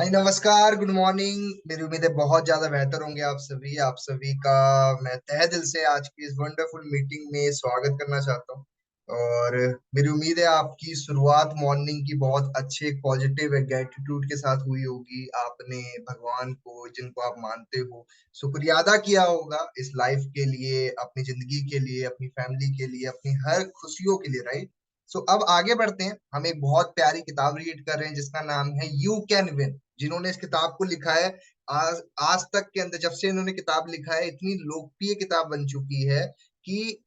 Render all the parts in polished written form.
हाय नमस्कार, good morning. मेरी उम्मीद है बहुत ज्यादा बेहतर होंगे आप सभी का मैं तहे दिल से आज की इस वंडरफुल मीटिंग में स्वागत करना चाहता हूँ। और मेरी उम्मीद है आपकी शुरुआत मॉर्निंग की बहुत अच्छे पॉजिटिव एटीट्यूड के साथ हुई होगी। आपने भगवान को, जिनको आप मानते हो, शुक्रिया अदा किया होगा इस लाइफ के लिए, अपनी जिंदगी के लिए, अपनी फैमिली के लिए, अपनी हर खुशियों के लिए, राइट। सो अब आगे बढ़ते हैं। हम एक बहुत प्यारी किताब रीड कर रहे हैं जिसका नाम है यू कैन विन। जिन्होंने इस किताब को लिखा है, आज तक के अंदर जब से इन्होंने किताब लिखा है इतनी लोकप्रिय किताब बन चुकी है कि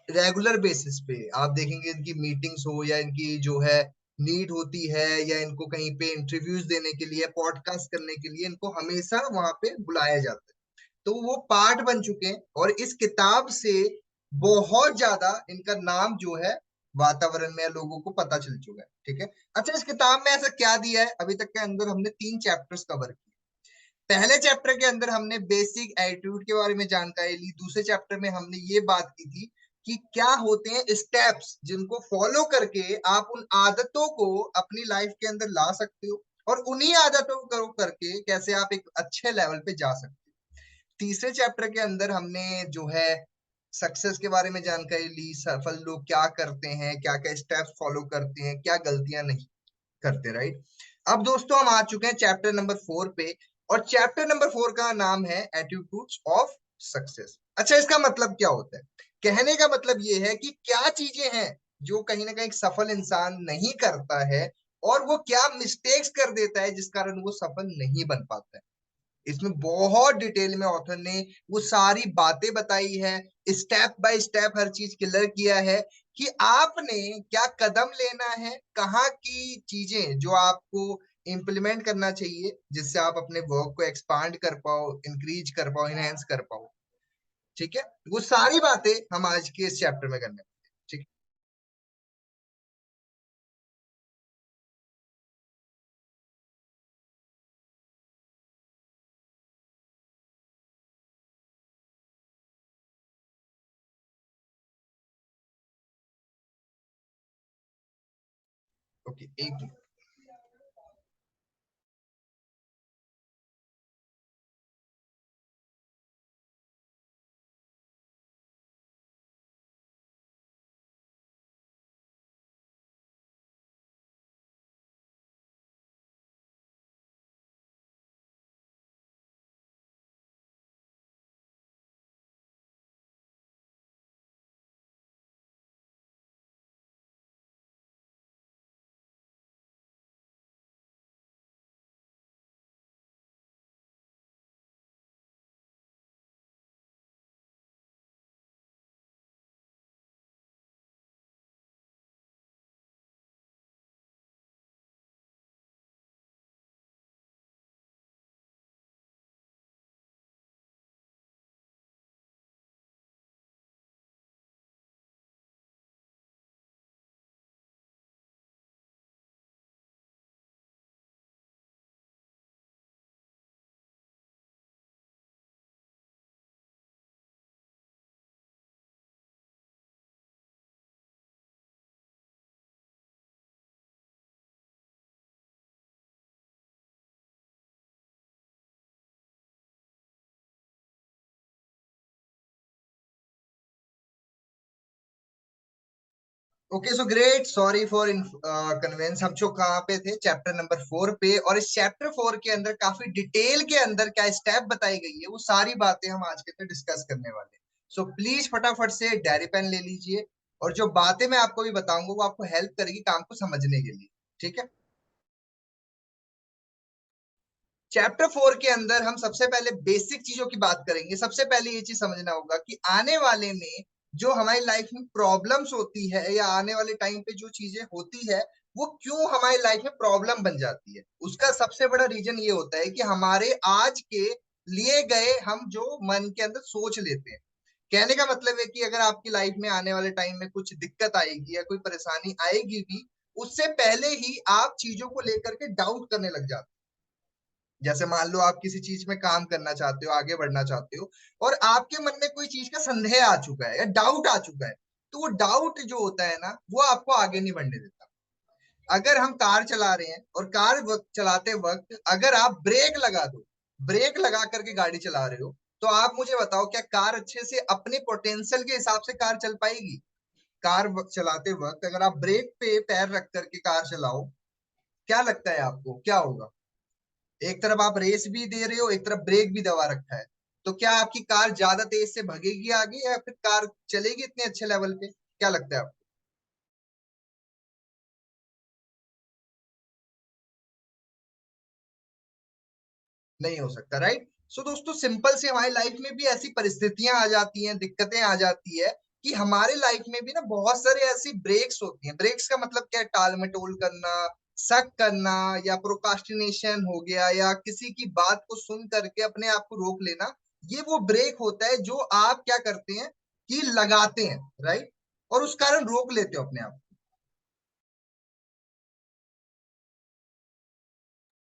रेगुलर बेसिस पे आप देखेंगे इनकी मीटिंग्स हो या इनकी जो है नीड होती है, या इनको कहीं पे इंटरव्यूज देने के लिए, पॉडकास्ट करने के लिए इनको हमेशा वहां पे बुलाया जाता है। तो वो पार्ट बन चुके हैं और इस किताब से बहुत ज्यादा इनका नाम जो है वातावरण में लोगों को पता चल चुका है। ठीक है। अच्छा, इस किताब में ऐसा क्या दिया है? अभी तक के अंदर हमने 3 चैप्टर्स कवर किए। पहले चैप्टर के अंदर हमने बेसिक एटीट्यूड के बारे में जानकारी ली। दूसरे चैप्टर में हमने ये बात की थी कि क्या होते हैं स्टेप्स जिनको फॉलो करके आप उन आदतों को अपनी लाइफ के अंदर ला सकते हो, और उन्हीं आदतों को करके कैसे आप एक अच्छे लेवल पे जा सकते हो। तीसरे चैप्टर के अंदर हमने जो है सक्सेस के बारे में जानकारी ली। सफल लोग क्या करते हैं, क्या क्या स्टेप्स फॉलो करते हैं, क्या गलतियां नहीं करते, राइट। अब दोस्तों हम आ चुके हैं चैप्टर नंबर 4 पे। और चैप्टर नंबर 4 का नाम है एटीट्यूड्स ऑफ सक्सेस। अच्छा, इसका मतलब क्या होता है? कहने का मतलब ये है कि क्या चीजें हैं जो कहीं ना कहीं सफल इंसान नहीं करता है, और वो क्या मिस्टेक्स कर देता है जिस कारण वो सफल नहीं बन पाता है। इसमें बहुत डिटेल में ऑथर ने वो सारी बातें बताई है, स्टेप बाय स्टेप हर चीज क्लियर किया है कि आपने क्या कदम लेना है, कहाँ की चीजें जो आपको इम्प्लीमेंट करना चाहिए जिससे आप अपने वर्क को एक्सपांड कर पाओ, इंक्रीज कर पाओ, इनहेंस कर पाओ। ठीक है। वो सारी बातें हम आज के इस चैप्टर में करने वाले हैं। ठीक है। ओके, एक okay, so great, sorry for convenience. हम जो कहाँ पे थे? चैप्टर नंबर 4 पे। और इस चैप्टर 4 के अंदर काफी डिटेल के अंदर क्या स्टेप बताई गई है, वो सारी बातें हम आज के अंदर डिस्कस करने वाले हैं। सो प्लीज फटाफट से डायरी पेन ले लीजिए। और जो बातें मैं आपको भी बताऊंगा वो आपको हेल्प करेगी काम को समझने के लिए। ठीक है। चैप्टर 4 के अंदर हम सबसे पहले बेसिक चीजों की बात करेंगे। सबसे पहले ये चीज समझना होगा कि आने वाले में जो हमारी लाइफ में प्रॉब्लम्स होती है, या आने वाले टाइम पे जो चीजें होती है, वो क्यों हमारी लाइफ में प्रॉब्लम बन जाती है। उसका सबसे बड़ा रीजन ये होता है कि हमारे आज के लिए गए हम जो मन के अंदर सोच लेते हैं। कहने का मतलब है कि अगर आपकी लाइफ में आने वाले टाइम में कुछ दिक्कत आएगी या कोई परेशानी आएगी भी, उससे पहले ही आप चीजों को लेकर के डाउट करने लग जाते हैं। जैसे मान लो आप किसी चीज में काम करना चाहते हो, आगे बढ़ना चाहते हो, और आपके मन में कोई चीज का संदेह आ चुका है या डाउट आ चुका है, तो वो डाउट जो होता है ना, वो आपको आगे नहीं बढ़ने देता। अगर हम कार चला रहे हैं और चलाते वक्त अगर आप ब्रेक लगा दो, ब्रेक लगा करके गाड़ी चला रहे हो, तो आप मुझे बताओ क्या कार अच्छे से अपने पोटेंशियल के हिसाब से कार चल पाएगी? चलाते वक्त अगर आप ब्रेक पे पैर रख करके कार चलाओ, क्या लगता है आपको क्या होगा? एक तरफ आप रेस भी दे रहे हो, एक तरफ ब्रेक भी दबा रखा है, तो क्या आपकी कार ज्यादा तेज से भगेगी आगे या फिर कार चलेगी इतने अच्छे लेवल पे? क्या लगता है आपको? नहीं हो सकता, राइट? सो दोस्तों, सिंपल से हमारी लाइफ में भी ऐसी परिस्थितियां आ जाती हैं, दिक्कतें आ जाती है कि हमारे लाइफ में भी ना बहुत सारे ऐसी ब्रेक्स होती हैं। ब्रेक्स का मतलब क्या है? टाल मटोल करना, शक करना, या प्रोकास्टिनेशन हो गया, या किसी की बात को सुन करके अपने आप को रोक लेना। ये वो ब्रेक होता है जो आप क्या करते हैं कि लगाते हैं, राइट? और उस कारण रोक लेते हो अपने आप।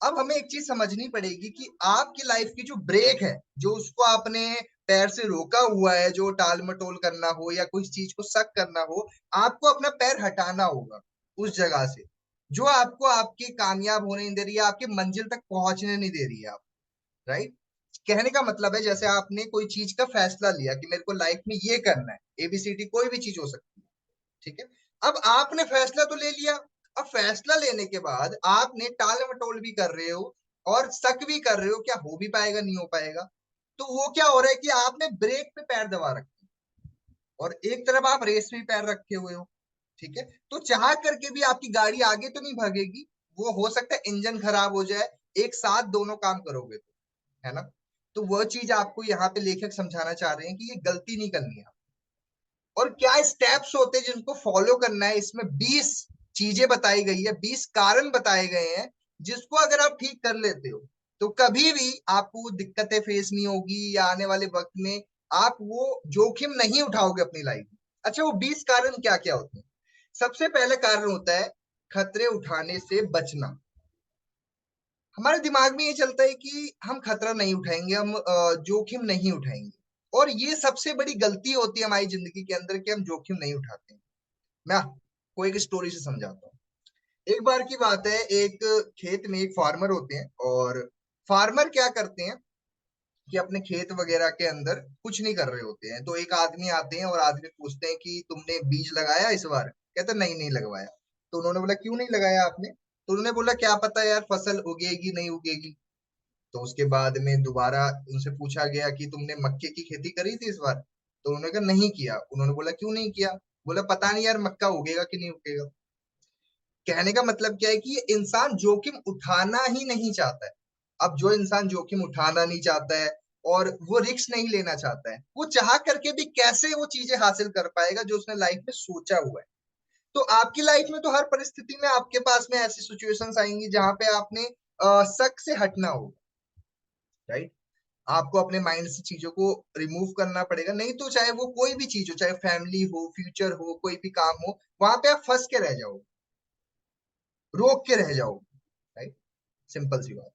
अब हमें एक चीज समझनी पड़ेगी कि आपकी लाइफ की जो ब्रेक है, जो उसको आपने पैर से रोका हुआ है, जो टाल मटोल करना हो या कुछ चीज को सक करना हो, आपको अपना पैर हटाना होगा उस जगह से, जो आपको आपके कामयाब होने नहीं दे रही है, आपकी मंजिल तक पहुंचने नहीं दे रही है आप, राइट? कहने का मतलब है, जैसे आपने कोई चीज का फैसला लिया कि मेरे को लाइफ में ये करना है, एबीसीडी कोई भी चीज हो सकती है, ठीक है? अब आपने फैसला तो ले लिया। अब फैसला लेने के बाद आपने टाल मटोल भी कर रहे हो और शक भी कर रहे हो, क्या हो भी पाएगा नहीं हो पाएगा। तो वो क्या हो रहा है कि आपने ब्रेक पे पैर दबा रखे और एक तरफ आप रेस में पैर रखे हुए हो, ठीक है? तो चाह करके भी आपकी गाड़ी आगे तो नहीं भागेगी। वो हो सकता है इंजन खराब हो जाए, एक साथ दोनों काम करोगे तो, है ना? तो वह चीज आपको यहाँ पे लेखक समझाना चाह रहे हैं कि ये गलती नहीं करनी है। और क्या स्टेप्स होते हैं जिनको फॉलो करना है, इसमें 20 चीजें बताई गई है, 20 कारण बताए गए हैं, जिसको अगर आप ठीक कर लेते हो तो कभी भी आपको दिक्कतें फेस नहीं होगी, या आने वाले वक्त में आप वो जोखिम नहीं उठाओगे अपनी लाइफ में। अच्छा, वो 20 कारण क्या क्या होते हैं? सबसे पहले कारण होता है खतरे उठाने से बचना। हमारे दिमाग में ये चलता है कि हम खतरा नहीं उठाएंगे, हम जोखिम नहीं उठाएंगे। और ये सबसे बड़ी गलती होती है हमारी जिंदगी के अंदर कि हम जोखिम नहीं उठाते हैं। मैं आपको एक स्टोरी से समझाता हूँ। एक बार की बात है, एक खेत में एक फार्मर होते हैं, और फार्मर क्या करते हैं कि अपने खेत वगैरह के अंदर कुछ नहीं कर रहे होते हैं। तो एक आदमी आते हैं और आदमी पूछते हैं कि तुमने बीज लगाया इस बार? कहते नहीं, नहीं लगवाया। तो उन्होंने बोला क्यों नहीं लगाया आपने? तो उन्होंने बोला क्या पता यार, फसल उगेगी नहीं उगेगी। तो उसके बाद में दोबारा उनसे पूछा गया कि तुमने मक्के की खेती करी थी इस बार? तो उन्होंने कहा नहीं किया। उन्होंने बोला क्यों नहीं किया? बोला पता नहीं यार, मक्का उगेगा कि नहीं उगेगा। कहने का मतलब क्या है कि ये इंसान जोखिम उठाना ही नहीं चाहता है। अब जो इंसान जोखिम उठाना नहीं चाहता है और वो रिस्क नहीं लेना चाहता है, वो चाह करके भी कैसे वो चीजें हासिल कर पाएगा जो उसने लाइफ में सोचा हुआ है? तो आपकी लाइफ में तो हर परिस्थिति में आपके पास में ऐसी सिचुएशंस आएंगी जहां पे आपने शक से हटना होगा, राइट? आपको अपने माइंड से चीजों को रिमूव करना पड़ेगा, नहीं तो चाहे वो कोई भी चीज हो, चाहे फैमिली हो, फ्यूचर हो, कोई भी काम हो, वहां पे आप फंस के रह जाओगे, रोक के रह जाओगे, राइट? सिंपल सी बात।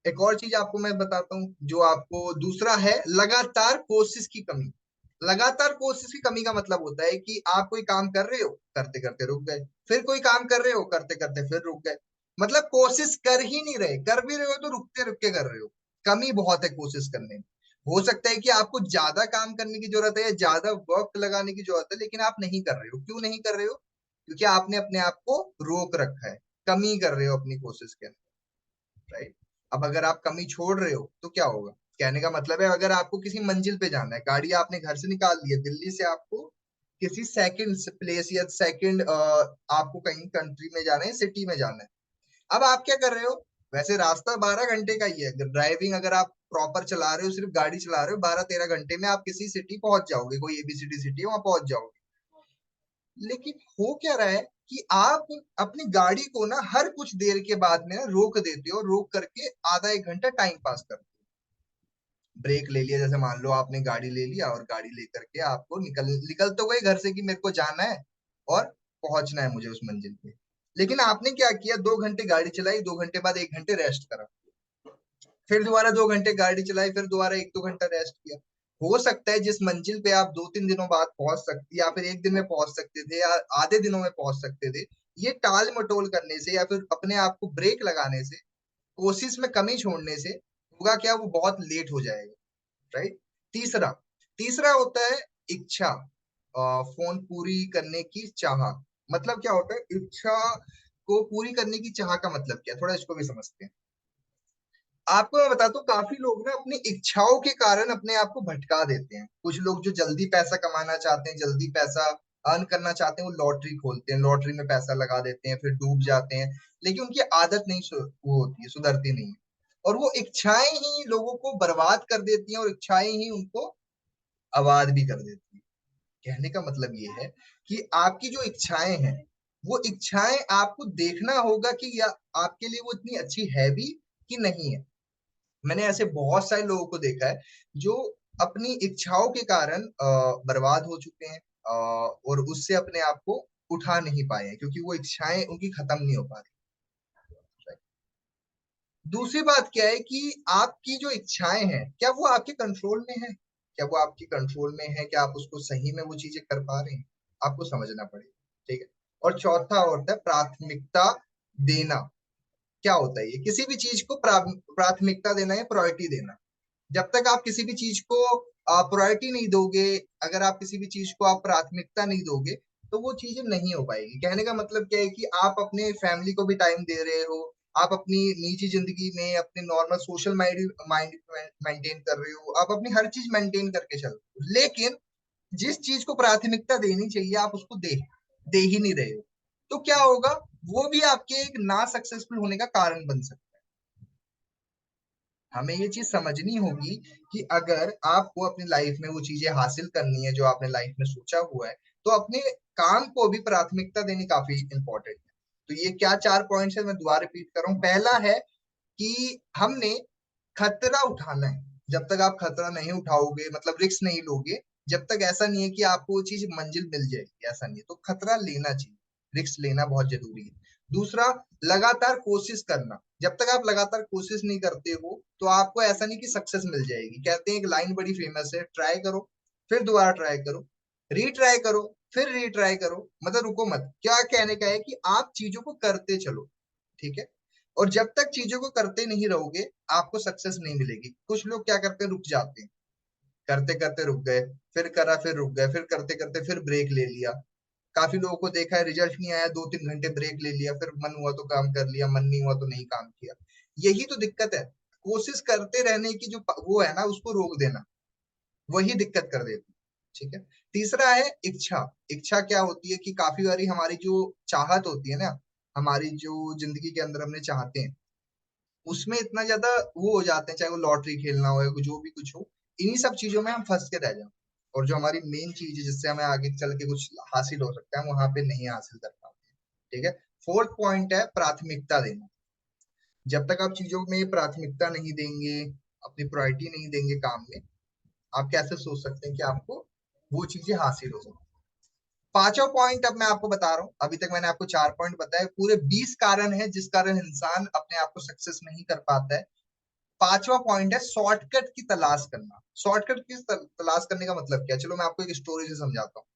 एक और चीज आपको मैं बताता हूँ, जो आपको दूसरा है लगातार कोशिश की कमी। लगातार कोशिश की कमी का मतलब होता है कि आप कोई काम कर रहे हो, करते करते रुक गए, फिर कोई काम कर रहे हो, करते करते फिर रुक गए। मतलब कोशिश कर ही नहीं रहे, कर भी रहे हो तो रुकते रुक के कर रहे हो। कमी बहुत है कोशिश करने में। हो सकता है कि आपको ज्यादा काम करने की जरूरत है, ज्यादा वक्त लगाने की जरूरत है, लेकिन आप नहीं कर रहे हो। क्यों नहीं कर रहे हो? क्योंकि आपने अपने आप को रोक रखा है, कमी कर रहे हो अपनी कोशिश के अंदर, राइट? अब अगर आप कमी छोड़ रहे हो तो क्या होगा? कहने का मतलब है, अगर आपको किसी मंजिल पे जाना है, गाड़ी आपने घर से निकाल ली है, दिल्ली से आपको किसी सेकंड प्लेस या सेकंड आपको कहीं कंट्री में जाना है, सिटी में जाना है। अब आप क्या कर रहे हो? वैसे रास्ता 12 घंटे का ही है, ड्राइविंग अगर आप प्रॉपर चला रहे हो, सिर्फ गाड़ी चला रहे हो, 12-13 घंटे में आप किसी सिटी पहुंच जाओगे, कोई एबीसीडी सिटी है वहां पहुंच जाओगे। लेकिन हो क्या रहा है कि आप अपनी गाड़ी को ना हर कुछ देर के बाद में ना रोक देते हो, रोक करके आधा एक घंटा टाइम पास करते हो। ब्रेक ले लिया, जैसे मान लो आपने गाड़ी ले लिया और गाड़ी लेकर के आपको निकल तो गए घर से कि मेरे को जाना है और पहुंचना है मुझे उस मंजिल पे। लेकिन आपने क्या किया, 2 घंटे गाड़ी चलाई, 2 घंटे बाद 1 घंटे रेस्ट करा, फिर दोबारा 2 घंटे गाड़ी चलाई, फिर दोबारा 1-2 घंटा रेस्ट किया। हो सकता है जिस मंजिल पे आप 2-3 दिनों बाद पहुंच सकते, या फिर एक दिन में पहुंच सकते थे, या आधे दिनों में पहुंच सकते थे, ये टाल मटोल करने से या फिर अपने आप को ब्रेक लगाने से, कोशिश में कमी छोड़ने से होगा क्या, वो बहुत लेट हो जाएगा। राइट। तीसरा तीसरा होता है इच्छा, फोन पूरी करने की चाह। मतलब क्या होता है इच्छा को पूरी करने की चाह का मतलब क्या है, थोड़ा इसको भी समझते हैं। आपको मैं बताता हूँ, काफी लोग ना अपनी इच्छाओं के कारण अपने आप को भटका देते हैं। कुछ लोग जो जल्दी पैसा कमाना चाहते हैं, जल्दी पैसा अर्न करना चाहते हैं, वो लॉटरी खोलते हैं, लॉटरी में पैसा लगा देते हैं, फिर डूब जाते हैं। लेकिन उनकी आदत नहीं वो होती है, सुधरती नहीं है। और वो इच्छाएं ही लोगों को बर्बाद कर देती हैं, और इच्छाएं ही उनको आबाद भी कर देती है। कहने का मतलब ये है कि आपकी जो इच्छाएं हैं, वो इच्छाएं आपको देखना होगा कि या आपके लिए वो इतनी अच्छी है भी कि नहीं है। मैंने ऐसे बहुत सारे लोगों को देखा है जो अपनी इच्छाओं के कारण बर्बाद हो चुके हैं, और उससे अपने आप को उठा नहीं पाए हैं, क्योंकि वो इच्छाएं उनकी खत्म नहीं हो पा रही। दूसरी बात क्या है कि आपकी जो इच्छाएं हैं, क्या वो आपके कंट्रोल में है? क्या वो आपकी कंट्रोल में है? क्या आप उसको सही में वो चीजें कर पा रहे हैं? आपको समझना पड़ेगा। ठीक है। और चौथा होता है प्राथमिकता देना। क्या होता है ये? किसी भी चीज को प्राथमिकता देना है, प्रायोरिटी देना। जब तक आप किसी भी चीज को प्रायोरिटी नहीं दोगे, अगर आप किसी भी चीज को आप प्राथमिकता नहीं दोगे, तो वो चीजें नहीं हो पाएगी। कहने का मतलब क्या है कि आप अपने फैमिली को भी टाइम दे रहे हो, आप अपनी निजी जिंदगी में अपने normal social mind mind maintain कर रहे हो, आप अपनी हर चीज मेंटेन करके चल रहे हो, लेकिन जिस चीज को प्राथमिकता देनी चाहिए आप उसको दे ही नहीं रहे हो। तो क्या होगा? वो भी आपके एक ना सक्सेसफुल होने का कारण बन सकता है। हमें ये चीज समझनी होगी कि अगर आपको अपनी लाइफ में वो चीजें हासिल करनी है जो आपने लाइफ में सोचा हुआ है, तो अपने काम को भी प्राथमिकता देनी काफी इंपॉर्टेंट है। तो ये क्या 4 पॉइंट्स है, मैं दोबारा रिपीट कर रहा हूँ। पहला है कि हमने खतरा उठाना है। जब तक आप खतरा नहीं उठाओगे, मतलब रिस्क नहीं लोगे, जब तक ऐसा नहीं है कि आपको वो चीज मंजिल मिल जाएगी, ऐसा नहीं है। तो खतरा लेना चाहिए, रिस्क लेना बहुत जरूरी है। दूसरा, लगातार कोशिश करना। जब तक आप लगातार कोशिश नहीं करते हो, तो आपको ऐसा नहीं कि सक्सेस मिल जाएगी। कहते हैं, एक लाइन बड़ी फेमस है, ट्राई करो, फिर दोबारा ट्राई करो, रीट्राई करो, फिर रीट्राई करो, मतलब रुको मत। क्या कहने का है कि आप चीजों को करते चलो। ठीक है। और जब तक चीजों को करते नहीं रहोगे, आपको सक्सेस नहीं मिलेगी। कुछ लोग क्या करते हैं, रुक जाते हैं, करते करते रुक गए, फिर करा, फिर रुक गए, फिर करते करते फिर ब्रेक ले लिया। काफी लोगों को देखा है, रिजल्ट नहीं आया, 2-3 घंटे ब्रेक ले लिया, फिर मन हुआ तो काम कर लिया, मन नहीं हुआ तो नहीं काम किया। यही तो दिक्कत है। कोशिश करते रहने की जो वो है ना, उसको रोक देना, वही दिक्कत कर देती है। ठीक है। तीसरा है इच्छा। इच्छा क्या होती है कि काफी बारी हमारी जो चाहत होती है ना, हमारी जो जिंदगी के अंदर हमने चाहते हैं, उसमें इतना ज्यादा वो हो जाते हैं, चाहे वो लॉटरी खेलना हो या जो भी कुछ हो, इन्हीं सब चीजों में हम फंस के रह जाते हैं। और जो हमारी मेन चीज है जिससे हमें आगे चल के कुछ हासिल हो सकता है, हम वहां पे नहीं हासिल कर पाते हैं। ठीक है। फोर्थ पॉइंट है प्राथमिकता देना। जब तक आप चीजों में प्राथमिकता नहीं देंगे, अपनी प्रायोरिटी नहीं देंगे काम में, आप कैसे सोच सकते हैं कि आपको वो चीजें हासिल हो सकती। पांचवा पॉइंट अब मैं आपको बता रहा हूँ। अभी तक मैंने आपको 4 पॉइंट बताए, पूरे 20 कारण है जिस कारण इंसान अपने आप को सक्सेस नहीं कर पाता है। पांचवा पॉइंट है शॉर्टकट की तलाश करना। शॉर्टकट की तलाश करने का मतलब क्या है? चलो मैं आपको एक स्टोरी से समझाता हूँ।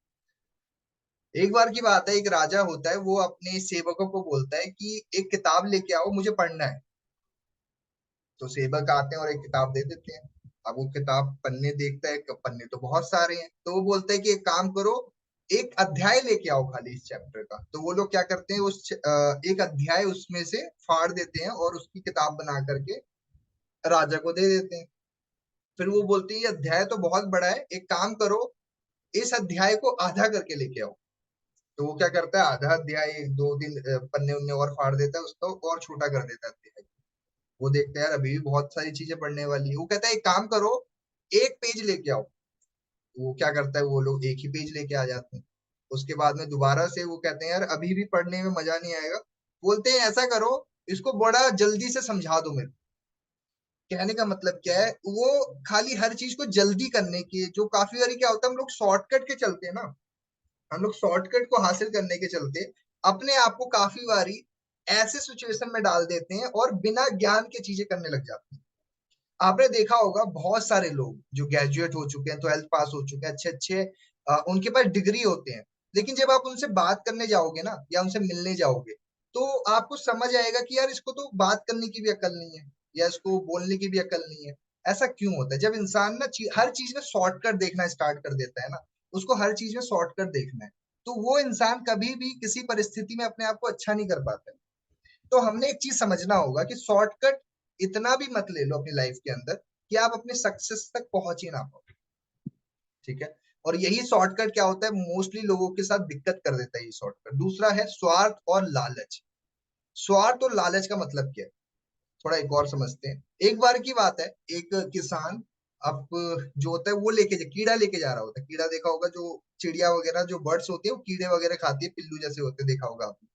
एक बार की बात है, एक राजा होता है, वो अपने सेवकों को बोलता है कि एक किताब लेके आओ, मुझे पढ़ना है। तो सेवक आते हैं और एक किताब दे देते हैं। अब वो किताब पन्ने देखता है, पन्ने तो बहुत सारे हैं, तो वो बोलता है कि एक काम करो, एक अध्याय लेके आओ खाली इस चैप्टर का। तो वो लोग क्या करते हैं, एक अध्याय उसमें से फाड़ देते हैं और उसकी किताब बना करके राजा को दे देते हैं। फिर वो बोलते हैं ये अध्याय तो बहुत बड़ा है, एक काम करो, इस अध्याय को आधा करके लेके आओ। तो वो क्या करता है, आधा अध्याय, 2 दिन पन्ने उन्ने और फाड़ देता है, उसको और छोटा कर देता है अध्याय। वो देखते हैं यार अभी भी बहुत सारी चीजें पढ़ने वाली है। वो कहता है एक काम करो, एक पेज लेके आओ। वो क्या करता है, वो लोग एक ही पेज लेके आ जाते हैं। उसके बाद में दोबारा से वो कहते हैं यार अभी भी पढ़ने में मजा नहीं आएगा। बोलते हैं ऐसा करो, इसको बड़ा जल्दी से समझा दो मेरे को। कहने का मतलब क्या है, वो खाली हर चीज को जल्दी करने की, जो काफी बारी क्या होता है, हम लोग शॉर्टकट के चलते हैं ना, हम लोग शॉर्टकट को हासिल करने के चलते अपने आप को काफी बारी ऐसे सिचुएशन में डाल देते हैं और बिना ज्ञान के चीजें करने लग जाते हैं। आपने देखा होगा बहुत सारे लोग जो ग्रेजुएट हो चुके हैं, 12th पास हो चुके हैं, अच्छे अच्छे उनके पास डिग्री होते हैं, लेकिन जब आप उनसे बात करने जाओगे ना या उनसे मिलने जाओगे, तो आपको समझ आएगा कि यार इसको तो बात करने की भी अकल नहीं है, या इसको बोलने की भी अकल नहीं है। ऐसा क्यों होता है? जब इंसान ना हर चीज में शॉर्टकट देखना स्टार्ट कर देता है ना, उसको हर चीज में शॉर्टकट देखना है, तो वो इंसान कभी भी किसी परिस्थिति में अपने आप को अच्छा नहीं कर पाता है। तो हमने एक चीज समझना होगा कि शॉर्टकट इतना भी मत ले लो अपनी लाइफ के अंदर कि आप अपने सक्सेस तक पहुंच ही ना पाओ। ठीक है? और यही शॉर्टकट क्या होता है, मोस्टली लोगों के साथ दिक्कत कर देता है ये शॉर्टकट। दूसरा है स्वार्थ और लालच। स्वार्थ और लालच का मतलब क्या है, थोड़ा एक और समझते हैं। एक बार की बात है, एक किसान अब जो होता है वो कीड़ा लेके जा रहा होता है। कीड़ा देखा होगा, जो चिड़िया वगैरह जो बर्ड्स होती है वो कीड़े वगैरह खाती है, पिल्लू जैसे होते हैं, देखा होगा आपने।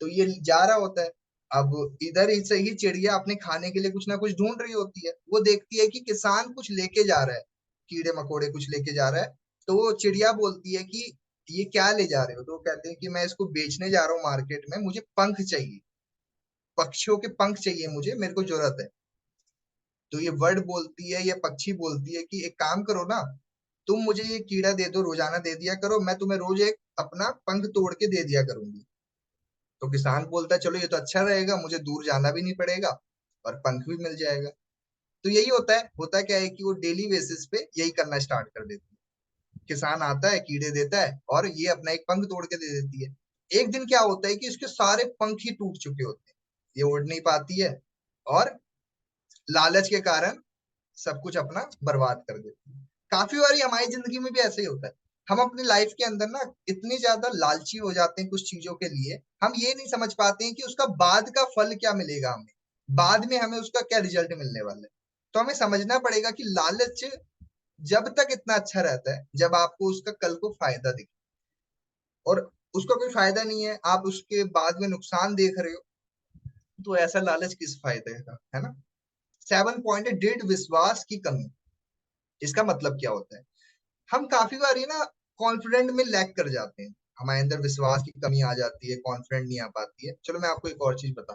तो ये जा रहा होता है। अब इधर ही से ही चिड़िया अपने खाने के लिए कुछ ना कुछ ढूंढ रही होती है। वो देखती है कि किसान कुछ लेके जा रहा है, कीड़े मकोड़े कुछ लेके जा रहा है। तो वो चिड़िया बोलती है कि ये क्या ले जा रहे हो? तो वो कहते हैं कि मैं इसको बेचने जा रहा हूँ मार्केट में, मुझे पंख चाहिए, पक्षियों के पंख चाहिए मुझे, मेरे को जरूरत है। तो ये वर्ड बोलती है, ये पक्षी बोलती है कि एक काम करो ना, तुम मुझे ये कीड़ा दे दो, रोजाना दे दिया करो, मैं तुम्हें रोज एक अपना पंख तोड़ के दे दिया करूंगी। तो किसान बोलता है चलो ये तो अच्छा रहेगा, मुझे दूर जाना भी नहीं पड़ेगा और पंख भी मिल जाएगा। तो यही होता है क्या है कि वो डेली बेसिस पे यही करना स्टार्ट कर देती है। किसान आता है, कीड़े देता है और ये अपना एक पंख तोड़ के दे देती है। एक दिन क्या होता है कि इसके सारे पंख ही टूट चुके होते हैं, ये उड़ नहीं पाती है और लालच के कारण सब कुछ अपना बर्बाद कर देती है। काफी बारी हमारी जिंदगी में भी ऐसा ही होता है। हम अपनी लाइफ के अंदर ना इतने ज्यादा लालची हो जाते हैं कुछ चीजों के लिए, हम ये नहीं समझ पाते हैं कि उसका बाद का फल क्या मिलेगा हमें, बाद में हमें उसका क्या रिजल्ट मिलने वाला है। तो हमें समझना पड़ेगा कि लालच जब तक इतना अच्छा रहता है जब आपको उसका कल को फायदा दिखे, और उसका कोई फायदा नहीं है, आप उसके बाद में नुकसान देख रहे हो, तो ऐसा लालच किस फायदे का, है ना? 7 पॉइंट है दृढ़ विश्वास की कमी। इसका मतलब क्या होता है? हम काफी बार ये ना कॉन्फिडेंट में लैग कर जाते हैं, हमारे अंदर विश्वास की कमी आ जाती है, कॉन्फिडेंट नहीं आ पाती है। चलो मैं आपको एक और चीज बताता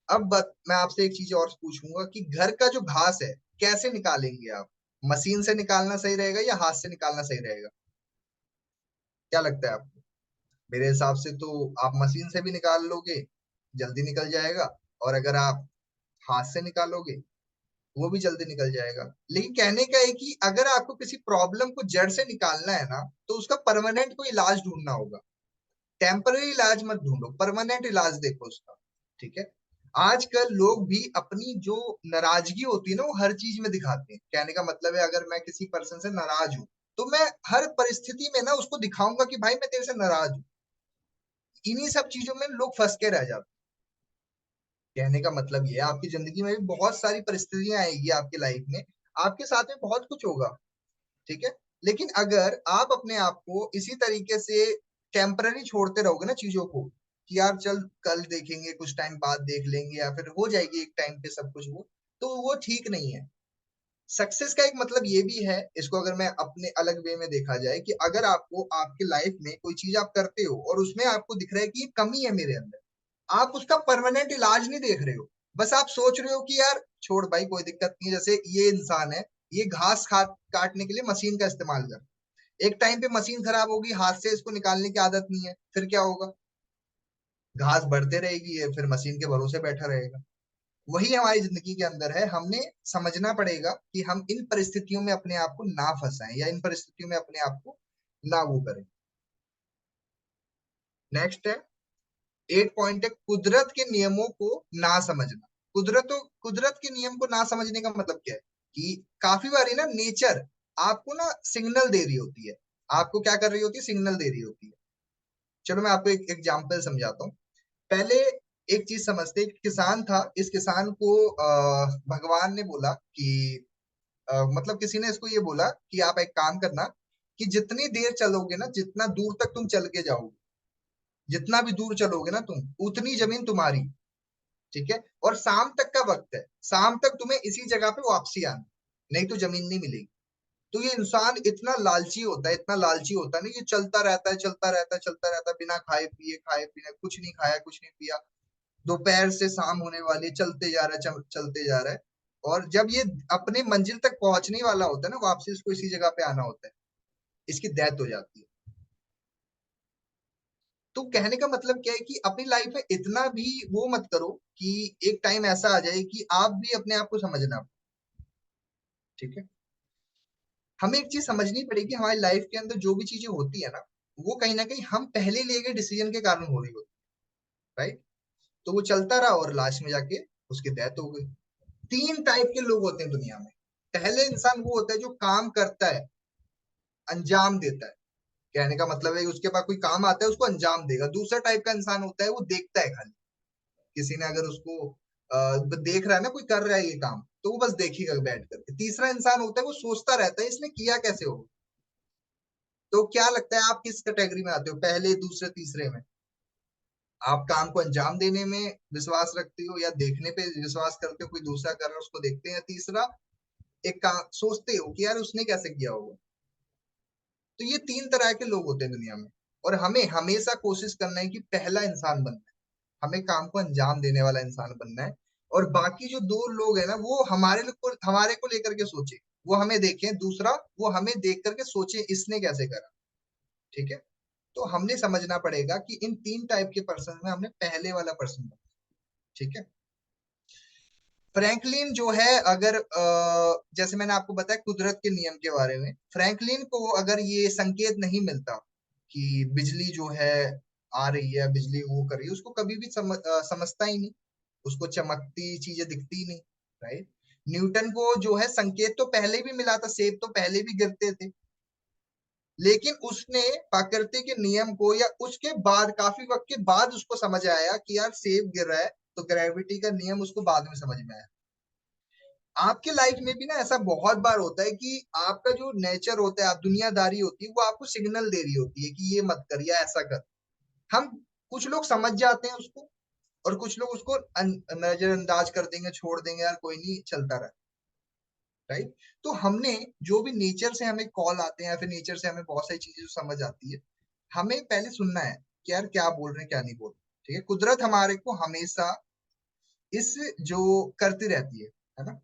हूँ। मैं आपसे एक चीज और पूछूंगा कि घर का जो घास है कैसे निकालेंगे आप? मशीन से निकालना सही रहेगा या हाथ से निकालना सही रहेगा? क्या लगता है आपको? मेरे हिसाब से तो आप मशीन से भी निकाल लोगे, जल्दी निकल जाएगा, और अगर आप हाथ से निकालोगे वो भी जल्दी निकल जाएगा। लेकिन कहने का है कि अगर आपको किसी प्रॉब्लम को जड़ से निकालना है ना, तो उसका परमानेंट कोई इलाज ढूंढना होगा। टेम्पररी इलाज मत ढूंढो, परमानेंट इलाज देखो उसका। ठीक है? आजकल लोग भी अपनी जो नाराजगी होती है ना वो हर चीज में दिखाते हैं। कहने का मतलब है, अगर मैं किसी पर्सन से नाराज हूं, तो मैं हर परिस्थिति में ना उसको दिखाऊंगा कि भाई मैं तेरे से नाराज हूं। इन्हीं सब चीजों में लोग फंस के रह जाते हैं। कहने का मतलब ये है, आपकी जिंदगी में भी बहुत सारी परिस्थितियां आएगी आपकी लाइफ में, आपके साथ में बहुत कुछ होगा। ठीक है? लेकिन अगर आप अपने आप को इसी तरीके से टेम्पररी छोड़ते रहोगे ना चीजों को, कि यार चल कल देखेंगे, कुछ टाइम बाद देख लेंगे, या फिर हो जाएगी एक टाइम पे सब कुछ, वो तो वो ठीक नहीं है। सक्सेस का एक मतलब ये भी है, इसको अगर मैं अपने अलग वे में देखा जाए, कि अगर आपको आपकी लाइफ में कोई चीज आप करते हो और उसमें आपको दिख रहा है कि ये कमी है मेरे अंदर, आप उसका परमानेंट इलाज नहीं देख रहे हो, बस आप सोच रहे हो कि यार छोड़ भाई कोई दिक्कत नहीं है। जैसे ये इंसान है, ये घास काटने के लिए मशीन का इस्तेमाल कर, एक टाइम पे मशीन खराब होगी, हाथ से इसको निकालने की आदत नहीं है, फिर क्या होगा? घास बढ़ते रहेगी, ये फिर मशीन के भरोसे बैठा रहेगा। वही हमारी जिंदगी के अंदर है, हमने समझना पड़ेगा कि हम इन परिस्थितियों में अपने आप को ना फंसाएं, या इन परिस्थितियों में अपने आप को ना वो करें। नेक्स्ट है 8 पॉइंट है कुदरत के नियमों को ना समझना। कुदरत के नियम को ना समझने का मतलब क्या है? कि काफी बार ना नेचर आपको ना सिग्नल दे रही होती है। आपको क्या कर रही होती है? सिग्नल दे रही होती है। चलो मैं आपको एक एग्जांपल समझाता हूँ। पहले एक चीज समझते, एक किसान था, इस किसान को भगवान ने बोला कि मतलब किसी ने इसको ये बोला कि आप एक काम करना, कि जितनी देर चलोगे ना, जितना दूर तक तुम चल के जाओगे, जितना भी दूर चलोगे ना तुम, उतनी जमीन तुम्हारी। ठीक है? और शाम तक का वक्त है, शाम तक तुम्हें इसी जगह पे वापसी आना, नहीं तो जमीन नहीं मिलेगी। तो ये इंसान इतना लालची होता है, इतना लालची होता है ना, ये चलता रहता है, चलता रहता है, चलता रहता है, बिना खाए पिए कुछ नहीं खाया, कुछ नहीं पिया, दोपहर से शाम होने वाली है, चलते जा रहा है, चलते जा रहा है। और जब ये अपने मंजिल तक पहुंचने वाला होता है ना, वापसी इसको इसी जगह पे आना होता है, इसकी डेथ हो जाती है। तो कहने का मतलब क्या है कि अपनी लाइफ में इतना भी वो मत करो कि एक टाइम ऐसा आ जाए कि आप भी अपने आप को समझना। ठीक है। हमें एक चीज समझनी पड़ेगी, हमारी लाइफ के अंदर जो भी चीजें होती है ना, वो कहीं ना कहीं हम पहले लिए गए डिसीजन के कारण हो रही होती है, राइट। तो वो चलता रहा और लास्ट में जाके उसकी डेथ हो गई। तीन टाइप के लोग होते हैं दुनिया में। पहले इंसान वो होता है जो काम करता है, अंजाम देता है। कहने का मतलब है कि उसके पास कोई काम आता है, उसको अंजाम देगा। दूसरा टाइप का इंसान होता है वो देखता है खाली। किसी ने अगर उसको देख रहा है ना, कोई कर रहा है ये काम, तो वो बस देखेगा बैठ करके। तीसरा इंसान होता है वो सोचता रहता है इसने किया कैसे हो। तो क्या लगता है आप किस कैटेगरी में आते हो, पहले, दूसरे, तीसरे में? आप काम को अंजाम देने में विश्वास रखते हो, या देखने पे विश्वास करते हो कोई दूसरा कर रहा है उसको देखते हैं, या तीसरा एक काम सोचते हो कि यार उसने कैसे किया होगा। तो ये तीन तरह के लोग होते हैं दुनिया में। और हमें हमेशा कोशिश करना है कि पहला इंसान बनना है। हमें काम को अंजाम देने वाला इंसान बनना है। और बाकी जो दो लोग हैं ना, वो हमारे को लेकर के सोचे, वो हमें देखें। दूसरा, वो हमें देख करके सोचे इसने कैसे करा। ठीक है। तो हमने समझना पड़ेगा कि इन तीन टाइप के पर्सन में हमने पहले वाला पर्सन बनना है। ठीक है। फ्रैंकलिन जो है, अगर जैसे मैंने आपको बताया कुदरत के नियम के बारे में, फ्रैंकलिन को अगर ये संकेत नहीं मिलता कि बिजली जो है आ रही है, बिजली वो कर रही है, उसको कभी भी समझता ही नहीं। उसको चमकती चीजें दिखती ही नहीं, राइट। न्यूटन को जो है संकेत तो पहले भी मिला था, सेब तो पहले भी गिरते थे। लेकिन उसने प्रकृति के नियम को, या उसके बाद काफी वक्त के बाद उसको समझ आया कि यार सेब गिर रहा है, तो ग्रेविटी का नियम उसको बाद में समझ में आया। आपके लाइफ में भी ना ऐसा बहुत बार होता है कि आपका जो नेचर होता है, आप दुनियादारी होती है, वो आपको सिग्नल दे रही होती है कि ये मत कर या ऐसा कर। हम कुछ लोग समझ जाते हैं उसको, और कुछ लोग उसको नजरअंदाज कर देंगे, छोड़ देंगे, यार कोई नहीं, चलता रहा। राइट। तो हमने जो भी नेचर से हमें कॉल आते हैं, या फिर नेचर से हमें बहुत सारी चीजें जो समझ आती है, हमें पहले सुनना है कि यार क्या बोल रहे हैं क्या नहीं बोल रहे। ठीक है। कुदरत हमारे को हमेशा इस जो करती रहती है ना,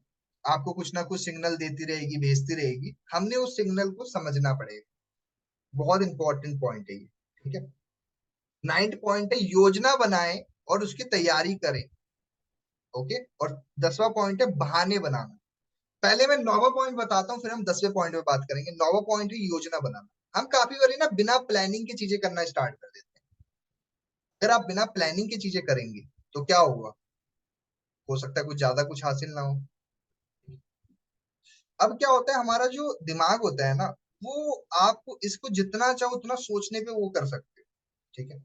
आपको कुछ ना कुछ सिग्नल देती रहेगी, भेजती रहेगी। हमने उस सिग्नल को समझना पड़ेगा। बहुत इंपॉर्टेंट पॉइंट है ये। ठीक है। नाइन्थ पॉइंट है योजना बनाएं और उसकी तैयारी करें। ओके। और 10वां पॉइंट है बहाने बनाना। पहले मैं 9वां पॉइंट बताता हूँ, फिर हम 10वें पॉइंट पे बात करेंगे। 9वां पॉइंट है योजना बनाना। हम काफी बार ना बिना प्लानिंग की चीजें करना स्टार्ट कर देते हैं। अगर आप बिना प्लानिंग की चीजें करेंगे तो क्या होगा? हो सकता है कुछ ज्यादा कुछ हासिल ना हो। अब क्या होता है, हमारा जो दिमाग होता है ना, वो आपको इसको जितना चाहो उतना सोचने पे वो कर सकते हो। ठीक है।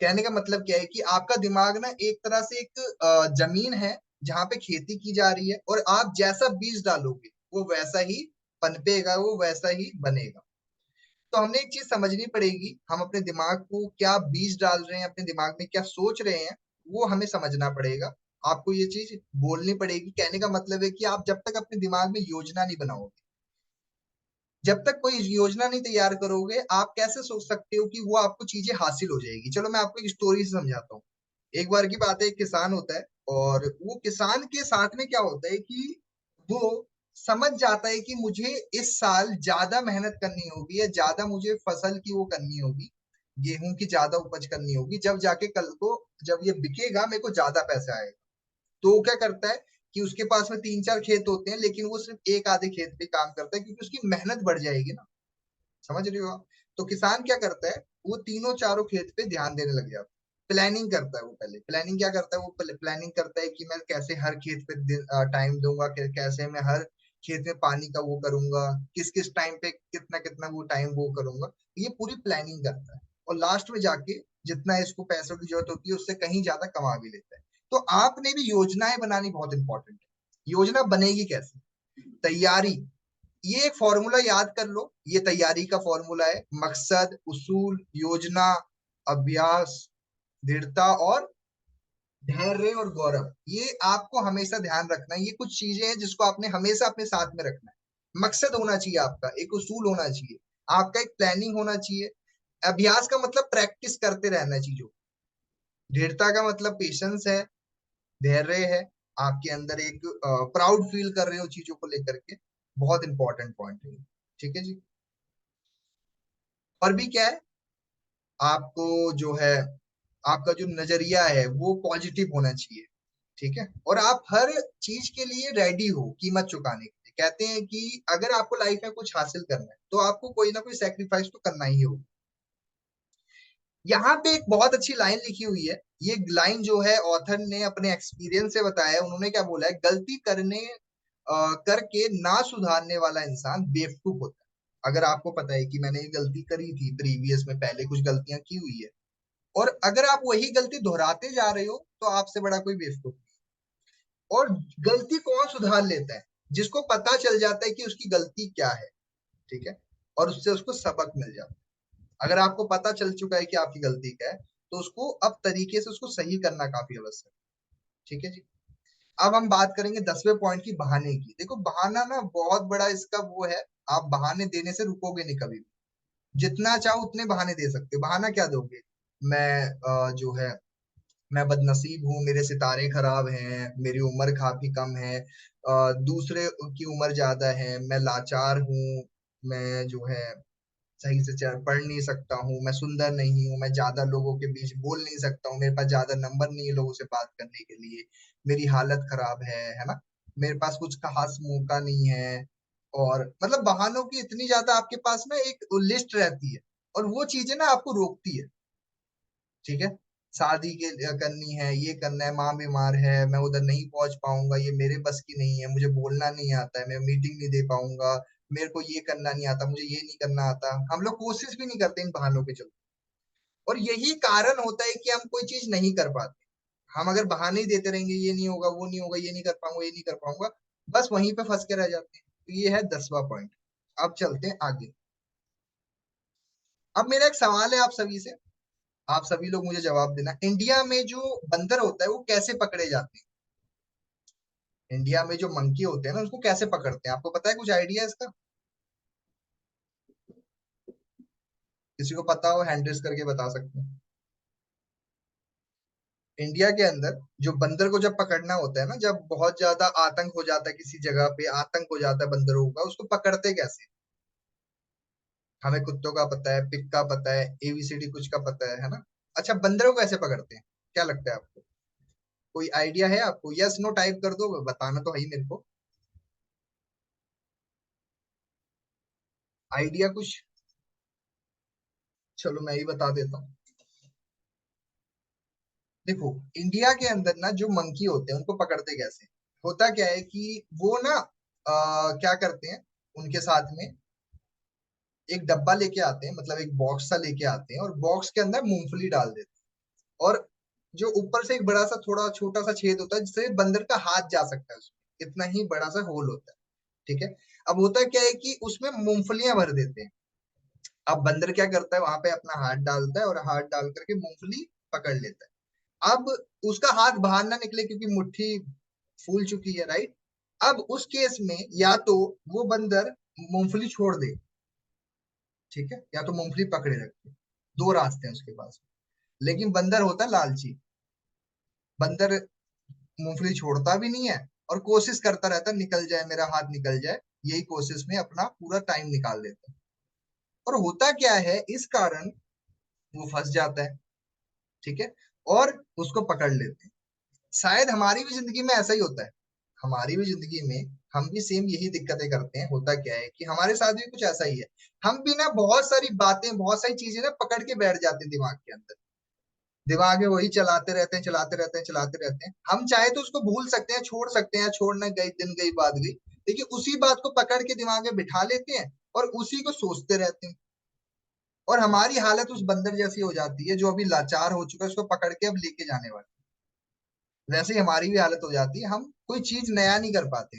कहने का मतलब क्या है कि आपका दिमाग ना एक तरह से एक जमीन है जहां पे खेती की जा रही है, और आप जैसा बीज डालोगे वो वैसा ही पनपेगा, वो वैसा ही बनेगा। तो हमने एक चीज समझनी पड़ेगी, हम अपने दिमाग को क्या बीज डाल रहे हैं, अपने दिमाग में क्या सोच रहे हैं, वो हमें समझना पड़ेगा। आपको ये चीज बोलनी पड़ेगी। कहने का मतलब है कि आप जब तक अपने दिमाग में योजना नहीं बनाओगे, जब तक कोई योजना नहीं तैयार करोगे, आप कैसे सोच सकते हो कि वो आपको चीजें हासिल हो जाएगी। चलो मैं आपको एक स्टोरी से समझाता हूँ। एक बार की बात है, एक किसान होता है, और वो किसान के साथ में क्या होता है कि वो समझ जाता है कि मुझे इस साल ज्यादा मेहनत करनी होगी, या ज्यादा मुझे फसल की वो करनी होगी, गेहूं की ज्यादा उपज करनी होगी, जब जाके कल को जब ये बिकेगा मेरे को ज्यादा पैसा आएगा। तो वो क्या करता है कि उसके पास में 3-4 खेत होते हैं, लेकिन वो सिर्फ एक आधे खेत पे काम करता है, क्योंकि उसकी मेहनत बढ़ जाएगी ना। समझ रहे हो आप? तो किसान क्या करता है, वो तीनों चारों खेत पे ध्यान देने लग जाता है। प्लानिंग करता है। वो पहले प्लानिंग क्या करता है, वो प्लानिंग करता है कि मैं कैसे हर खेत पे टाइम दूंगा, कैसे मैं हर खेत में पानी का वो करूंगा, किस किस टाइम पे कितना कितना वो टाइम वो करूंगा। ये पूरी प्लानिंग करता है, और लास्ट में जाके जितना इसको पैसों की जरूरत होती है उससे कहीं ज्यादा कमा भी लेता है। तो आपने भी योजनाएं बनानी बहुत इंपॉर्टेंट है। योजना बनेगी कैसे? तैयारी। ये एक फॉर्मूला याद कर लो, ये तैयारी का फॉर्मूला है। मकसद, उसूल, योजना, अभ्यास, दृढ़ता, और धैर्य और गौरव। ये आपको हमेशा ध्यान रखना है। ये कुछ चीजें हैं जिसको आपने हमेशा अपने साथ में रखना है। मकसद होना चाहिए आपका, एक उसूल होना चाहिए, आपका एक प्लानिंग होना चाहिए। अभ्यास का मतलब प्रैक्टिस करते रहना है चीजों। दृढ़ता का मतलब पेशेंस है, धैर्य है, आपके अंदर एक प्राउड फील कर रहे हो चीजों को लेकर के। बहुत इंपॉर्टेंट पॉइंट है ये। ठीक है जी। और भी क्या है, आपको जो है, आपका जो नजरिया है वो पॉजिटिव होना चाहिए। ठीक है, और आप हर चीज के लिए रेडी हो कीमत चुकाने के लिए। कहते हैं कि अगर आपको लाइफ में कुछ हासिल करना है तो आपको कोई ना कोई सेक्रीफाइस तो करना ही होगा। यहाँ पे एक बहुत अच्छी लाइन लिखी हुई है। ये लाइन जो है ऑथर ने अपने एक्सपीरियंस से बताया है। उन्होंने क्या बोला है, गलती करके ना सुधारने वाला इंसान बेवकूफ होता है। अगर आपको पता है कि मैंने ये गलती करी थी प्रीवियस में, पहले कुछ गलतियां की हुई है, और अगर आप वही गलती दोहराते जा रहे हो तो आपसे बड़ा कोई बेवकूफ नहीं। और गलती कौन सुधार लेता है? जिसको पता चल जाता है कि उसकी गलती क्या है। ठीक है, और उससे उसको सबक मिल जाता है। अगर आपको पता चल चुका है कि आपकी गलती क्या है, तो उसको अब तरीके से उसको सही करना काफी आवश्यक है। ठीक है जी। अब हम बात करेंगे 10वें पॉइंट की, बहाने की। देखो बहाना ना बहुत बड़ा इसका वो है। आप बहाने देने से रुकोगे नहीं कभी भी। जितना चाहो उतने बहाने दे सकते हो। बहाना क्या दोगे? मैं जो है, मैं बदनसीब हूँ, मेरे सितारे खराब हैं, मेरी उम्र काफी कम है, दूसरे की उम्र ज्यादा है, मैं लाचार हूँ, मैं जो है सही से पढ़ नहीं सकता हूँ, मैं सुंदर नहीं हूँ, मैं ज्यादा लोगों के बीच बोल नहीं सकता हूँ, मेरे पास ज्यादा नंबर नहीं है लोगों से बात करने के लिए, मेरी हालत खराब है ना, मेरे पास कुछ खास मौका नहीं है। और मतलब बहानों की इतनी ज्यादा आपके पास ना एक लिस्ट रहती है, और वो चीजें ना आपको रोकती है। ठीक है, शादी के करनी है, ये करना है, माँ बीमार है, मैं उधर नहीं पहुंच पाऊंगा, ये मेरे बस की नहीं है, मुझे बोलना नहीं आता है, मैं मीटिंग नहीं दे पाऊंगा, मेरे को ये करना नहीं आता, मुझे ये नहीं करना आता। हम लोग कोशिश भी नहीं करते इन बहानों के चलते। और यही कारण होता है कि हम कोई चीज नहीं कर पाते। हम अगर बहाने ही देते रहेंगे, ये नहीं होगा, वो नहीं होगा, ये नहीं कर पाऊंगा, ये नहीं कर पाऊंगा, बस वहीं पे फंस के रह जाते हैं। तो ये है 10वां पॉइंट। अब चलते हैं आगे। अब मेरा एक सवाल है आप सभी से, आप सभी लोग मुझे जवाब देना। इंडिया में जो बंदर होता है वो कैसे पकड़े जाते हैं? इंडिया में जो मंकी होते हैं ना, उसको कैसे पकड़ते हैं? आपको पता है? कुछ आइडिया है इसका? किसी को पता हो हैंड रेस करके बता सकते हैं। इंडिया के अंदर जो बंदर को जब पकड़ना होता है ना, जब बहुत ज्यादा आतंक हो जाता है, किसी जगह पे आतंक हो जाता है बंदरों का, उसको पकड़ते कैसे? हमें कुत्तों का पता है, पिग का पता है, एबीसीडी कुछ का पता है ना? अच्छा, बंदरों को कैसे पकड़ते हैं? क्या लगता है आपको? कोई आइडिया है आपको? यस नो टाइप कर दो, बताना तो है ही मेरे को। आइडिया कुछ? चलो मैं ही बता देता हूँ। देखो, इंडिया के अंदर ना जो मंकी होते हैं उनको पकड़ते कैसे? होता क्या है कि वो ना क्या करते हैं, उनके साथ में एक डब्बा लेके आते हैं, मतलब एक बॉक्स सा लेके आते हैं, और बॉक्स के अंदर मूंगफली डाल देते हैं। और जो ऊपर से एक बड़ा सा थोड़ा छोटा सा छेद होता है जिससे बंदर का हाथ जा सकता है उसमें, इतना ही बड़ा सा होल होता है। ठीक है, अब होता क्या है कि उसमें मूंगफलियां भर देते हैं। अब बंदर क्या करता है, वहां पे अपना हाथ डालता है और हाथ डाल करके मूंगफली पकड़ लेता है। अब उसका हाथ बाहर ना निकले क्योंकि मुट्ठी फूल चुकी है, राइट? अब उस केस में या तो वो बंदर मूंगफली छोड़ दे, ठीक है, या तो मूंगफली पकड़े रखे। दो रास्ते हैं उसके पास। लेकिन बंदर होता है लालची। बंदर मूंगफली छोड़ता भी नहीं है, और कोशिश करता रहता है निकल जाए, मेरा हाथ निकल जाए। यही कोशिश में अपना पूरा टाइम निकाल देता है। और होता क्या है, इस कारण वो फंस जाता है। ठीक है, और उसको पकड़ लेते हैं। शायद हमारी भी जिंदगी में ऐसा ही होता है। हमारी भी जिंदगी में हम भी सेम यही दिक्कतें करते हैं। होता क्या है कि हमारे साथ भी कुछ ऐसा ही है। हम भी ना बहुत सारी बातें, बहुत सारी चीजें ना पकड़ के बैठ जाते हैं दिमाग के अंदर। दिमाग में वही चलाते रहते हैं, चलाते रहते हैं, चलाते रहते हैं। हम चाहे तो उसको भूल सकते हैं, छोड़ सकते हैं, छोड़ना गई दिन गई बात गई। लेकिन उसी बात को पकड़ के दिमाग में बिठा लेते हैं और उसी को सोचते रहते हैं। और हमारी हालत उस बंदर जैसी हो जाती है जो अभी लाचार हो चुका है, उसको पकड़ के अब लेके जाने वाले। वैसे ही हमारी भी हालत हो जाती है, हम कोई चीज नया नहीं कर पाते।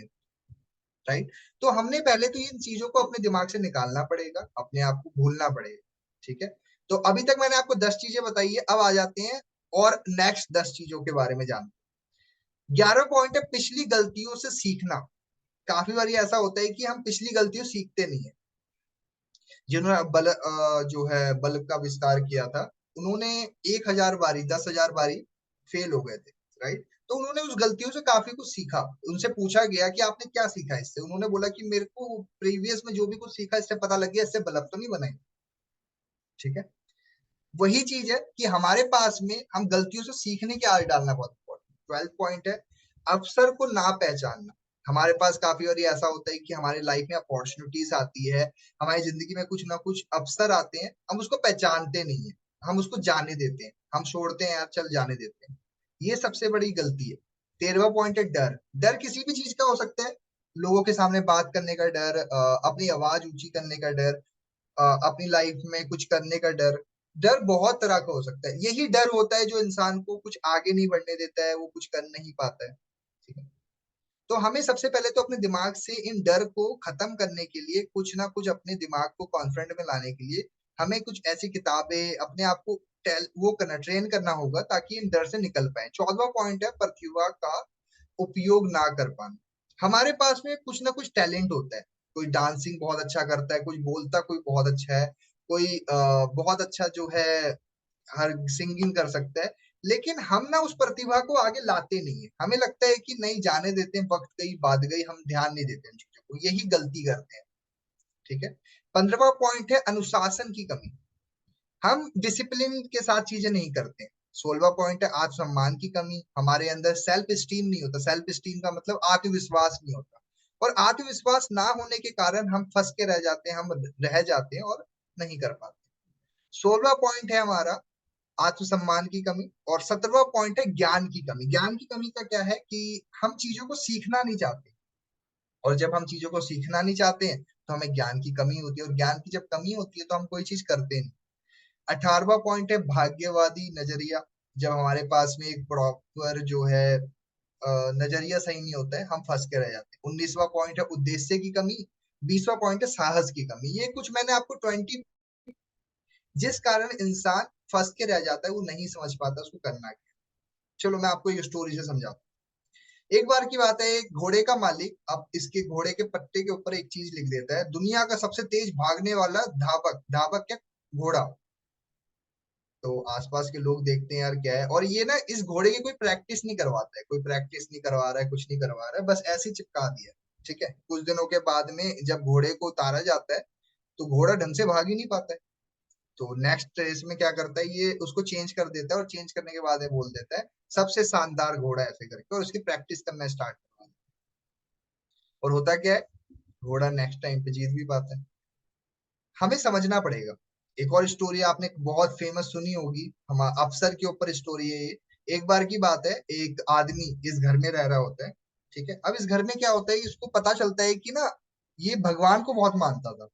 राइट? तो हमने पहले तो इन चीजों को अपने दिमाग से निकालना पड़ेगा, अपने आप को भूलना पड़ेगा। ठीक है, तो अभी तक मैंने आपको 10 चीजें बताई है। अब आ जाते हैं और नेक्स्ट 10 चीजों के बारे में जानते हैं। 11 पॉइंट है पिछली गलतियों से सीखना। काफी बार ऐसा होता है कि हम पिछली गलतियों सीखते नहीं है। जिन्होंने जो है बल्ब का विस्तार किया था, उन्होंने 1,000 बारी, 10,000 बारी फेल हो गए थे। राइट? तो उन्होंने उस गलतियों से काफी कुछ सीखा। उनसे पूछा गया कि आपने क्या सीखा इससे? उन्होंने बोला कि मेरे को प्रीवियस में जो भी कुछ सीखा इससे पता लग गया, इससे बल्ब तो नहीं बनाई। ठीक है, वही चीज है कि हमारे पास में हम गलतियों से सीखने की आदत डालना बहुत इंपॉर्टेंट। 12th पॉइंट है अवसर को ना पहचानना। हमारे पास काफी बार ऐसा होता है कि हमारी लाइफ में अपॉर्चुनिटीज आती है, हमारी जिंदगी में कुछ ना कुछ अवसर आते हैं, हम उसको पहचानते नहीं है, हम उसको जाने देते हैं, हम छोड़ते हैं यार चल जाने देते हैं। ये सबसे बड़ी गलती है। 13वां पॉइंट है डर। डर किसी भी चीज का हो सकता है। लोगों के सामने बात करने का डर, अपनी आवाज ऊंची करने का डर, अपनी लाइफ में कुछ करने का डर। डर बहुत तरह का हो सकता है। यही डर होता है जो इंसान को कुछ आगे नहीं बढ़ने देता है, वो कुछ कर नहीं पाता है। ठीक है। तो हमें सबसे पहले तो अपने दिमाग से इन डर को खत्म करने के लिए कुछ ना कुछ अपने दिमाग को कॉन्फिडेंट में लाने के लिए हमें कुछ ऐसी किताबें अपने आप को वो करना ट्रेन करना होगा ताकि इन डर से निकल पाए। 14वां पॉइंट है प्रतिभा का उपयोग ना कर पाना। हमारे पास में कुछ ना कुछ टैलेंट होता है। कोई डांसिंग बहुत अच्छा करता है, कोई बोलता कोई बहुत अच्छा है, कोई बहुत अच्छा जो है हर सिंगिंग कर सकता है। लेकिन हम ना उस प्रतिभा को आगे लाते नहीं है। हमें लगता है कि नहीं जाने देते हैं, वक्त गई बात गई, हम ध्यान नहीं देते इन चीजों को, यही गलती करते हैं। ठीक है। 15वां पॉइंट है अनुशासन की कमी। हम डिसिप्लिन के साथ चीजें नहीं करते। 16वां पॉइंट है आत्मसम्मान की कमी। हमारे अंदर सेल्फ स्टीम नहीं होता। सेल्फ स्टीम का मतलब आत्मविश्वास नहीं होता। और आत्मविश्वास ना होने के कारण हम फंस के रह जाते हैं, हम रह जाते हैं और नहीं कर पाते। 16वां पॉइंट है हमारा आत्मसम्मान की कमी। और 17वां पॉइंट है ज्ञान की कमी। ज्ञान की कमी का क्या है कि हम चीजों को सीखना नहीं चाहते। और जब हम चीजों को सीखना नहीं चाहते हैं तो हमें ज्ञान की कमी होती है, और ज्ञान की जब कमी होती है तो हम कोई चीज करते नहीं। 18वां पॉइंट है भाग्यवादी नजरिया। जब हमारे पास में एक प्रॉपर जो है नजरिया सही नहीं होता है, हम फंस के रह जाते हैं। 19वां पॉइंट है उद्देश्य की कमी। 20वां पॉइंट है साहस की कमी। ये कुछ मैंने आपको 20 जिस कारण इंसान फंस के रह जाता है, वो नहीं समझ पाता उसको करना क्या। चलो मैं आपको एक स्टोरी से समझाता हूँ। एक बार की बात है, एक घोड़े का मालिक अब इसके घोड़े के पट्टे के ऊपर एक चीज लिख देता है, दुनिया का सबसे तेज भागने वाला धावक। धावक क्या, घोड़ा। तो आसपास के लोग देखते हैं यार क्या है, और ये ना इस घोड़े की कोई प्रैक्टिस नहीं करवाता है, कोई प्रैक्टिस नहीं करवा रहा है, कुछ नहीं करवा रहा है, बस ऐसे ही चिपका दिया। ठीक है। कुछ दिनों के बाद में जब घोड़े को उतारा जाता है तो घोड़ा ढंग से भाग ही नहीं पाता है। तो नेक्स्ट रेस में क्या करता है, ये उसको चेंज कर देता है, और चेंज करने के बाद ये बोल देता है सबसे शानदार घोड़ा ऐसे करके, और उसकी प्रैक्टिस करना स्टार्ट करता है। और होता क्या है, घोड़ा नेक्स्ट टाइम पे जीत भी पाता है। हमें समझना पड़ेगा। एक और स्टोरी आपने बहुत फेमस सुनी होगी, हम अफसर के ऊपर स्टोरी है ये। एक बार की बात है, एक आदमी इस घर में रह रहा होता है। ठीक है। अब इस घर में क्या होता है, इसको पता चलता है कि ना ये भगवान को बहुत मानता था।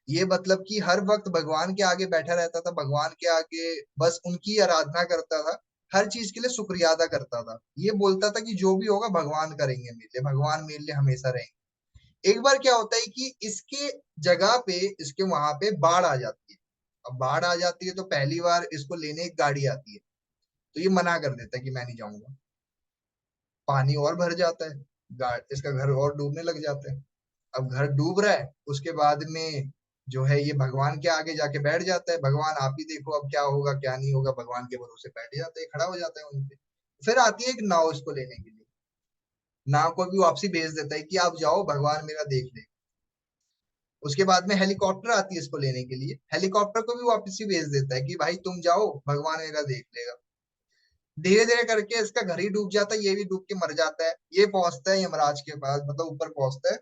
ये मतलब कि हर वक्त भगवान के आगे बैठा रहता था, भगवान के आगे बस उनकी आराधना करता था, हर चीज के लिए शुक्रिया अदा करता था। ये बोलता था कि जो भी होगा भगवान करेंगे मेरे लिए, भगवान मेरे लिए हमेशा रहेंगे। एक बार क्या होता है कि इसके जगह पे, इसके वहां पे बाढ़ आ जाती है। अब बाढ़ आ जाती है तो पहली बार इसको लेने एक गाड़ी आती है, तो ये मना कर देता है कि मैं नहीं जाऊंगा। पानी और भर जाता है, इसका घर और डूबने लग जाता है। अब घर डूब रहा है, उसके बाद में जो है ये भगवान के आगे जाके बैठ जाता है, भगवान आप ही देखो अब क्या होगा क्या नहीं होगा, भगवान के भरोसे बैठ जाता है, खड़ा हो जाता है वहीं पे। फिर आती है एक नाव इसको लेने के लिए। नाव को भी वापसी भेज देता है कि आप जाओ भगवान मेरा देख ले। उसके बाद में हेलीकॉप्टर आती है इसको लेने के लिए, हेलीकॉप्टर को भी वापस ही भेज देता है कि भाई तुम जाओ भगवान मेरा देख लेगा। धीरे धीरे करके इसका घर ही डूब जाता है, ये भी डूब के मर जाता है। ये पहुंचता है यमराज के पास, मतलब ऊपर पहुंचता है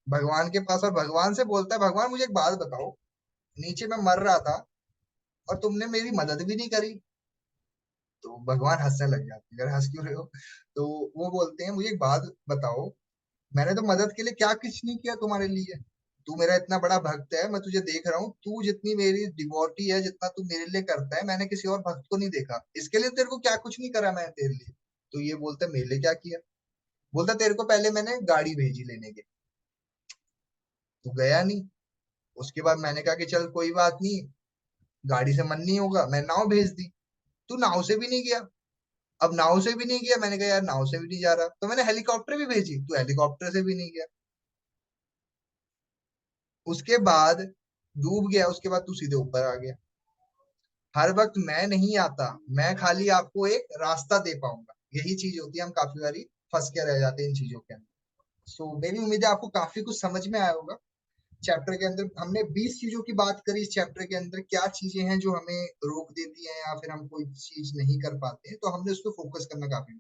भगवान के पास, और भगवान से बोलता है भगवान मुझे एक बात बताओ, नीचे मैं मर रहा था और तुमने मेरी मदद भी नहीं करी। तो भगवान हंसने लग जाते हैं, अगर हंस क्यों रहे हो। तो वो बोलते हैं मुझे एक बात बताओ, मैंने तो मदद के लिए क्या कुछ नहीं किया तुम्हारे लिए। तू मेरा इतना बड़ा भक्त है, मैं तुझे देख रहा हूँ, तू जितनी मेरी डिवोटी है, जितना तू मेरे लिए करता है, मैंने किसी और भक्त को नहीं देखा। इसके लिए तेरे को क्या कुछ नहीं करा मैंने तेरे लिए। तो ये बोलता है मेरे लिए क्या किया। बोलता तेरे को पहले मैंने गाड़ी भेजी लेने के, तू गया नहीं। उसके बाद मैंने कहा कि चल कोई बात नहीं, गाड़ी से मन नहीं होगा, मैं नाव भेज दी। तू नाव से भी नहीं गया। अब नाव से भी नहीं गया, मैंने कहा यार नाव से भी नहीं जा रहा, तो मैंने हेलीकॉप्टर भी भेजी, तू हेलीकॉप्टर से भी नहीं गया। उसके बाद डूब गया, उसके बाद तू सीधे ऊपर आ गया। हर वक्त मैं नहीं आता, मैं खाली आपको एक रास्ता दे पाऊंगा। यही चीज होती है, हम काफी बारी फंस के रह जाते हैं इन चीजों के अंदर। सो मेरी उम्मीद है आपको काफी कुछ समझ में आया होगा। चैप्टर के अंदर हमने 20 चीजों की बात करी। इस चैप्टर के अंदर क्या चीजें हैं जो हमें रोक देती हैं या फिर हम कोई चीज नहीं कर पाते हैं, तो हमने उस पर फोकस करना काफी